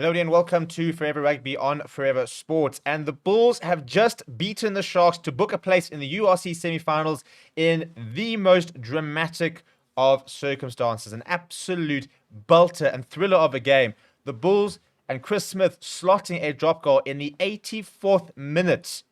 Hello and welcome to Forever Rugby on Forever Sports. And the Bulls have just beaten the Sharks to book a place in the URC semi-finals in the most dramatic of circumstances. An absolute belter and thriller of a game. The Bulls and Chris Smith slotting a drop goal in the 84th minute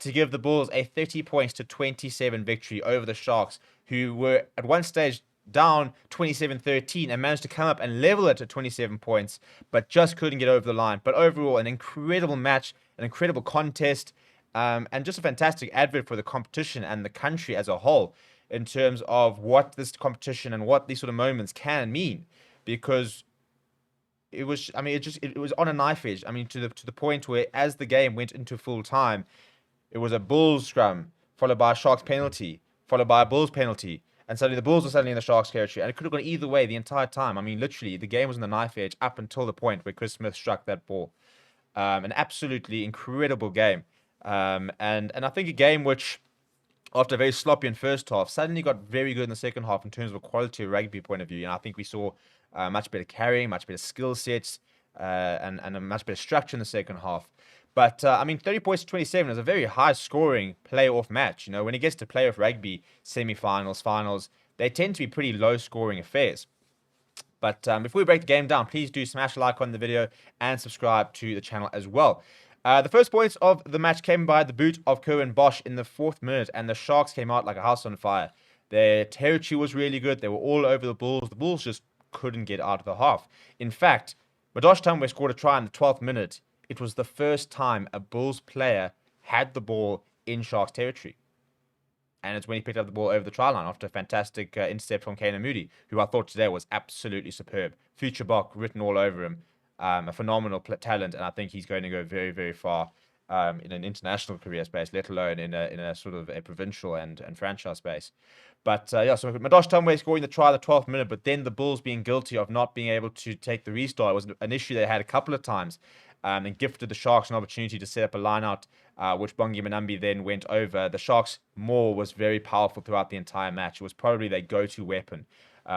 to give the Bulls a 30 points to 27 victory over the Sharks, who were at one stage down 27-13 and managed to come up and level it at 27 points, but just couldn't get over the line. But overall, an incredible match, an incredible contest, and just a fantastic advert for the competition and the country as a whole in terms of what this competition and what these sort of moments can mean. Because it was, it was on a knife edge. I mean, to the point where as the game went into full time, it was a Bulls scrum followed by a Sharks penalty, followed by a Bulls penalty. And suddenly the Bulls were suddenly in the Sharks territory. And it could have gone either way the entire time. I mean, literally, the game was on the knife edge up until the point where Chris Smith struck that ball. An absolutely incredible game. And I think a game which, after a very sloppy in first half, suddenly got very good in the second half in terms of a quality of rugby point of view. And I think we saw much better carrying, much better skill sets, and a much better structure in the second half. But, 30 points to 27 is a very high-scoring playoff match. You know, when it gets to playoff rugby, semi-finals, finals, they tend to be pretty low-scoring affairs. But before we break the game down, please do smash a like on the video and subscribe to the channel as well. The first points of the match came by the boot of Curwin Bosch in the 4th minute, and the Sharks came out like a house on fire. Their territory was really good. They were all over the Bulls. The Bulls just couldn't get out of the half. In fact, Madosh Tambwe scored a try in the 12th minute. It was the first time a Bulls player had the ball in Sharks territory. And it's when he picked up the ball over the try line after a fantastic intercept from Kane Moody, who I thought today was absolutely superb. Future Bok written all over him. A phenomenal talent, and I think he's going to go very, very far in an international career space, let alone in a sort of a provincial and franchise space. But so Madosh Tambwe scoring the try at the 12th minute, but then the Bulls being guilty of not being able to take the restart was an issue they had a couple of times. And gifted the Sharks an opportunity to set up a line-out, which Bongi Manambi then went over. The Sharks' maul was very powerful throughout the entire match. It was probably their go-to weapon.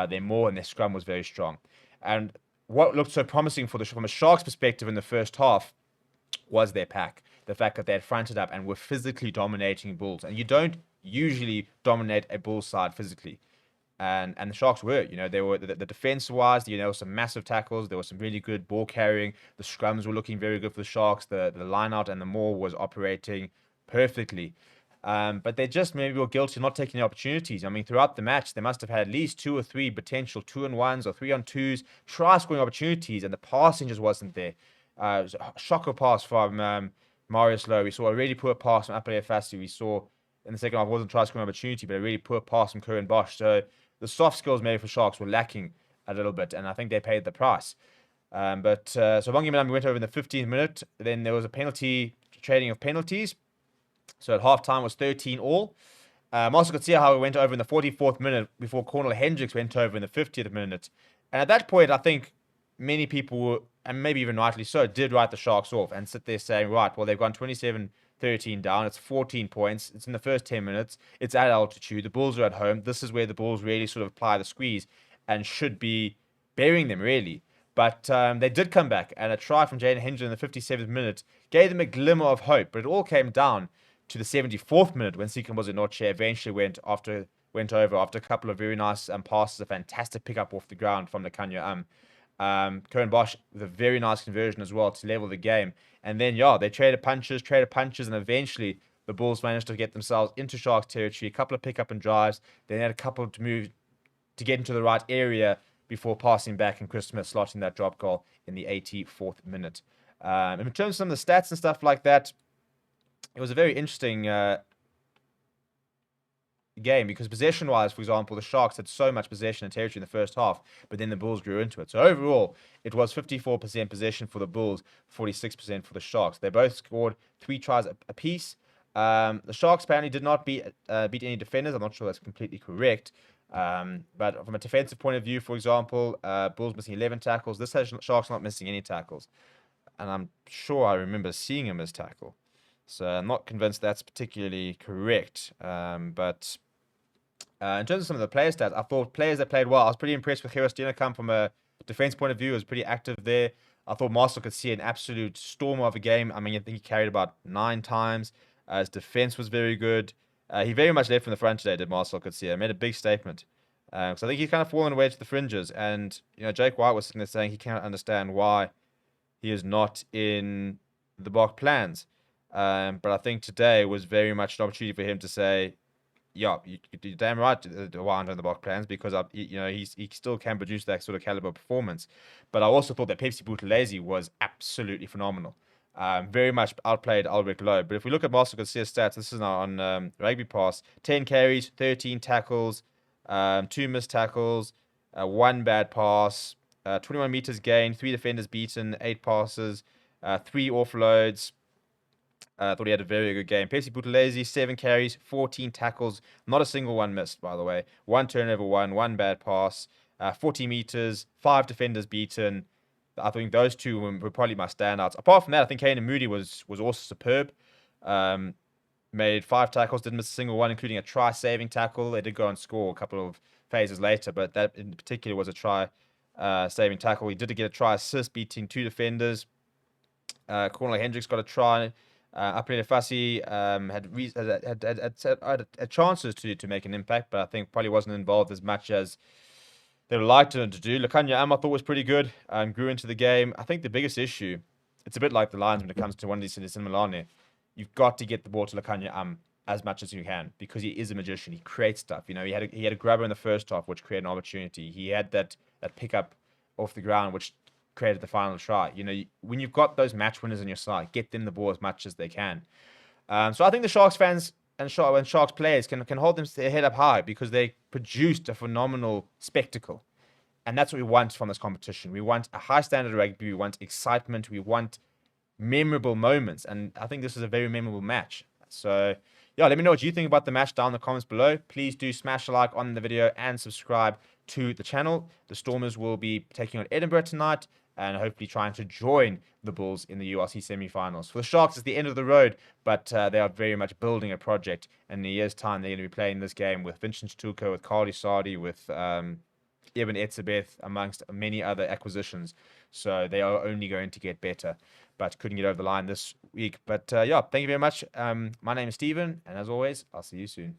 Their maul and their scrum was very strong. And what looked so promising from a Sharks perspective in the first half was their pack. The fact that they had fronted up and were physically dominating Bulls. And you don't usually dominate a Bulls side physically. And the Sharks were, they were the defense-wise, there were some massive tackles. There was some really good ball carrying. The scrums were looking very good for the Sharks. The line-out and the maul was operating perfectly. But they just maybe were guilty of not taking the opportunities. I mean, throughout the match, they must have had at least 2 or 3 potential 2-on-1s or 3-on-2s, try-scoring opportunities, and the passing just wasn't there. It was a shocker pass from Marius Lowe. We saw a really poor pass from Apele Fassi. We saw in the second half, it wasn't a try-scoring opportunity, but a really poor pass from Curwin Bosch. So the soft skills maybe for Sharks were lacking a little bit, and I think they paid the price. So Bongi Manambi went over in the 15th minute. Then there was a trading of penalties. So at halftime was 13 all. Marcel Coetzee, however, went over in the 44th minute before Cornel Hendricks went over in the 50th minute. And at that point, I think many people were, and maybe even rightly so, did write the Sharks off and sit there saying, right, well, they've gone 27-13 down. It's 14 points. It's in the first 10 minutes. It's at altitude. The Bulls are at home. This is where the Bulls really sort of apply the squeeze and should be burying them, really. But they did come back, and a try from Jaden Hendry in the 57th minute gave them a glimmer of hope. But it all came down to the 74th minute when Sikambozo Noche eventually went over after a couple of very nice passes, a fantastic pickup off the ground from the Kanya. Curwin Bosch with a very nice conversion as well to level the game. And then, they traded punches, and eventually the Bulls managed to get themselves into Sharks territory, a couple of pick-up and drives. Then they had a couple to move to get into the right area before passing back and Chris Smith slotting that drop goal in the 84th minute. In terms of some of the stats and stuff like that, it was a very interesting game because possession-wise, for example, the Sharks had so much possession and territory in the first half, but then the Bulls grew into it. So overall, it was 54% possession for the Bulls, 46% for the Sharks. They both scored 3 tries apiece. The Sharks apparently did not beat any defenders. I'm not sure that's completely correct. But from a defensive point of view, for example, Bulls missing 11 tackles. This has Sharks not missing any tackles. And I'm sure I remember seeing him as tackle. So I'm not convinced that's particularly correct. But in terms of some of the player stats, I thought players that played well. I was pretty impressed with Gerard Steenekamp from a defense point of view. He was pretty active there. I thought Marcel could see an absolute storm of a game. I mean, I think he carried about 9 times. His defense was very good. He very much led from the front today, did Marcel could see. I made a big statement. So I think he's kind of fallen away to the fringes. And, Jake White was sitting there saying he cannot understand why he is not in the Bok plans. But I think today was very much an opportunity for him to say, yeah, you're damn right why I'm in the Bok plans, because he still can produce that sort of caliber performance. But I also thought that Pepsi Buthelezi was absolutely phenomenal. Very much outplayed Albert Lowe. But if we look at Marcel Garcia's stats, this is now on Rugby Pass: 10 carries, 13 tackles, 2 missed tackles, 1 bad pass, 21 meters gained, 3 defenders beaten, 8 passes, 3 offloads. I thought he had a very good game. Pepsi Buthelezi, 7 carries, 14 tackles, not a single one missed, by the way. 1 turnover, 1 bad pass, 40 meters, 5 defenders beaten. I think those two were probably my standouts. Apart from that, I think Kane and Moody was also superb. Made 5 tackles, didn't miss a single one, including a try-saving tackle. They did go and score a couple of phases later, but that in particular was a try-saving tackle. He did get a try assist, beating 2 defenders. Cornel Hendricks got a try. Aprile Fassi had chances to make an impact, but I think probably wasn't involved as much as they would like to do. Lakanya I thought was pretty good. Grew into the game. I think the biggest issue, it's a bit like the Lions when it comes to one of these in Milan. You've got to get the ball to Lakanya as much as you can, because he is a magician. He creates stuff. He had a grabber in the first half, which created an opportunity. He had that pickup off the ground, which created the final try. When you've got those match winners on your side, get them the ball as much as they can. So I think the Sharks fans and Sharks players can hold their head up high, because they produced a phenomenal spectacle. And that's what we want from this competition. We want a high standard of rugby. We want excitement. We want memorable moments. And I think this is a very memorable match. So, yeah, let me know what you think about the match down in the comments below. Please do smash a like on the video and subscribe to the channel. The Stormers will be taking on Edinburgh tonight, and hopefully trying to join the Bulls in the URC semi-finals. For the Sharks, it's the end of the road, but they are very much building a project. In a year's time, they're going to be playing this game with Vincent Tuko, with Carly Sardi, with Eben Etzebeth, amongst many other acquisitions. So they are only going to get better, but couldn't get over the line this week. But yeah, thank you very much. My name is Steven, and as always, I'll see you soon.